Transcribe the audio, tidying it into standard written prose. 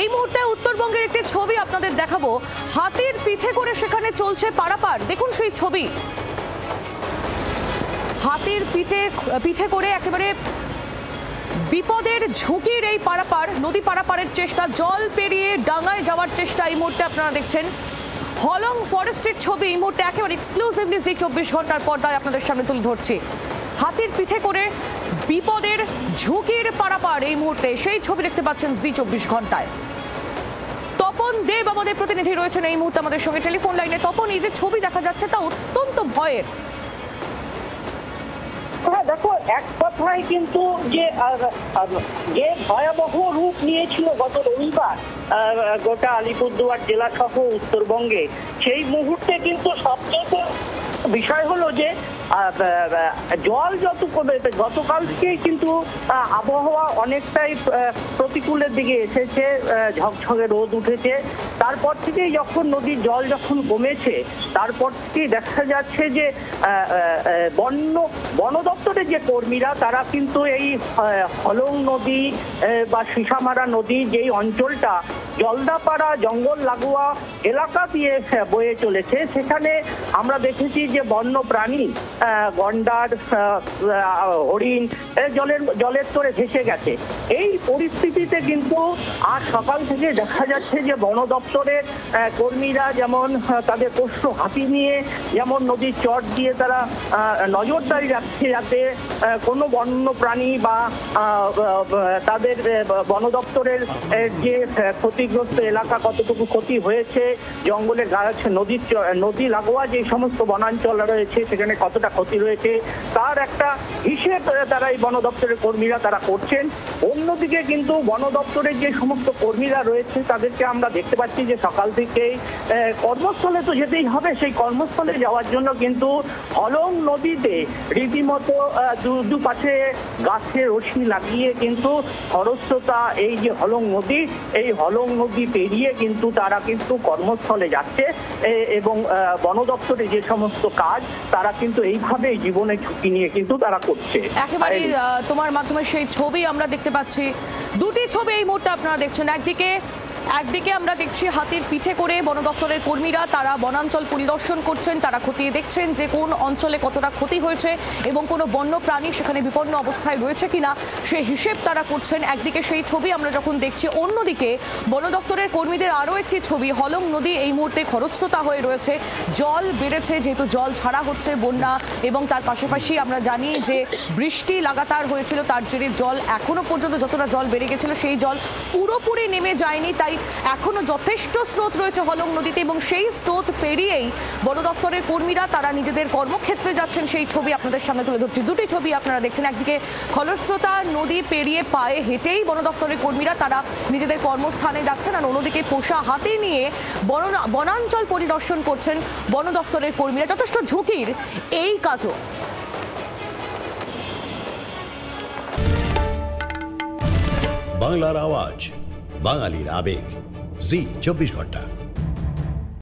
এই মুহূর্তে উত্তরবঙ্গের একটি ছবি আপনাদের দেখাবো। হাতির পিঠে করে সেখানে চলছে পারাপার। দেখুন সেই ছবি, হাতির পিঠে করে একেবারে বিপদের ঝুঁকির এই পারাপার, নদী পারাপারের চেষ্টা, জল পেরিয়ে ডাঙ্গায় যাওয়ার চেষ্টা এই মুহূর্তে আপনারা দেখছেন। হলং ফরেস্টের ছবি এই মুহূর্তে একেবারে এক্সক্লুসিভলি জি 24 ঘন্টার পর্দায় আপনাদের সামনে তুলে ধরছি। হাতির পিঠে করে বিপদের ঝুঁকির পারাপার এই মুহূর্তে সেই ছবি দেখতে পাচ্ছেন জি 24 ঘন্টায়। তপন দেব আমাদের প্রতিনিধি রয়েছেন এই মুহূর্তে আমাদের সঙ্গে টেলিফোন লাইনে। তপন, এই যে ছবি দেখা যাচ্ছে তা অত্যন্ত ভয়ের। হ্যাঁ দেখো, এক কথায় কিন্তু যে ভয়াবহ রূপ নিয়েছিল গত রবিবার গোটা আলিপুরদুয়ার জেলা সহ উত্তরবঙ্গে, সেই মুহূর্তে কিন্তু সবচেয়ে বিষয় হলো যে জল যত কমে, গতকাল থেকেই কিন্তু আবহাওয়া অনেকটাই প্রতিকূলের দিকে এসেছে, ঝকঝকে রোদ উঠেছে। তারপর থেকেই যখন নদীর জল যখন কমেছে, তারপর থেকেই দেখা যাচ্ছে যে বন দপ্তরের যে কর্মীরা তারা কিন্তু এই হলং নদী বা সিসামারা নদী যেই অঞ্চলটা জলদাপাড়া জঙ্গল লাগোয়া এলাকা দিয়ে বয়ে চলেছে, সেখানে আমরা দেখেছি যে বন্য প্রাণী গন্ডার, হরিণ জলের তরে ভেসে গেছে। এই পরিস্থিতিতে কিন্তু আজ সকাল থেকে দেখা যাচ্ছে যে বন দপ্তরের কর্মীরা যেমন তাদের পোষ্য হাতি নিয়ে যেমন নদীর চর দিয়ে তারা নজরদারি রাখছে যাতে কোনো বন্য প্রাণী বা তাদের বন দপ্তরের যে ক্ষতিগ্রস্ত এলাকা কতটুকু ক্ষতি হয়েছে, জঙ্গলের গাছ, নদী লাগোয়া যে সমস্ত বনাঞ্চল রয়েছে সেখানে কতটা ক্ষতি রয়েছে তার একটা হিসেব তারা এই বন দপ্তরের কর্মীরা তারা করছেন। অন্যদিকে কিন্তু বন দপ্তরের যে সমস্ত কর্মীরা রয়েছে তাদেরকে আমরা দেখতে পাচ্ছি যে সকাল থেকেই কর্মস্থলে তো যেতেই হবে, সেই কর্মস্থলে যাওয়ার জন্য কিন্তু হলং নদীতে রীতিমতো দুপাশে গাছের রশি লাগিয়ে কিন্তু খরস্রোতা এই যে হলং নদী, এই হলং নদী পেরিয়ে কিন্তু তারা কিন্তু কর্মস্থলে যাচ্ছে এবং বন দপ্তরে যে সমস্ত কাজ তারা কিন্তু এইভাবে জীবনের ঝুঁকি নিয়ে কিন্তু তারা করছে। একেবারে তোমার মাধ্যমে সেই ছবি আমরা দেখতে পাচ্ছি, দুটি ছবি এই মুহূর্তে আপনারা দেখছেন। একদিকে আমরা দেখছি হাতির পিঠে করে বন দপ্তরের কর্মীরা তারা বনাঞ্চল পরিদর্শন করছেন, তারা খতিয়ে দেখছেন যে কোন অঞ্চলে কতটা ক্ষতি হয়েছে এবং কোনো বন্য প্রাণী সেখানে বিপন্ন অবস্থায় রয়েছে কিনা সেই হিসেব তারা করছেন। একদিকে সেই ছবি আমরা যখন দেখছি, অন্যদিকে বন দপ্তরের কর্মীদের আরও একটি ছবি, হলং নদী এই মুহূর্তে খরস্রোতা হয়ে রয়েছে, জল বেড়েছে, যেহেতু জল ছাড়া হচ্ছে বন্যা এবং তার পাশাপাশি আমরা জানি যে বৃষ্টি লাগাতার হয়েছিল, তার জেরে জল এখনো পর্যন্ত যতটা জল বেড়ে গেছিল সেই জল পুরোপুরি নেমে যায়নি, তাই এখনো যথেষ্ট স্রোত রয়েছে হলং নদীতে এবং সেই স্রোত পেরিয়েই বন দপ্তরের কর্মীরা তারা নিজেদের কর্মক্ষেত্রে যাচ্ছেন। সেই ছবি আপনাদের সামনে তুলে ধরছি। দুটি ছবি আপনারা দেখছেন, একদিকে খরস্রোতা নদী পেরিয়ে পায়ে হেঁটেই বন দপ্তরের কর্মীরা তারা নিজেদের কর্মস্থানে যাচ্ছেন, আর অন্যদিকে পোষা হাতি নিয়ে বনাঞ্চল পরিদর্শন করছেন বন দপ্তরের কর্মীরা। যথেষ্ট ঝুঁকির এই কাজও। বাংলার আওয়াজ, বাঙালির আবেগ, জি 24 ঘন্টা।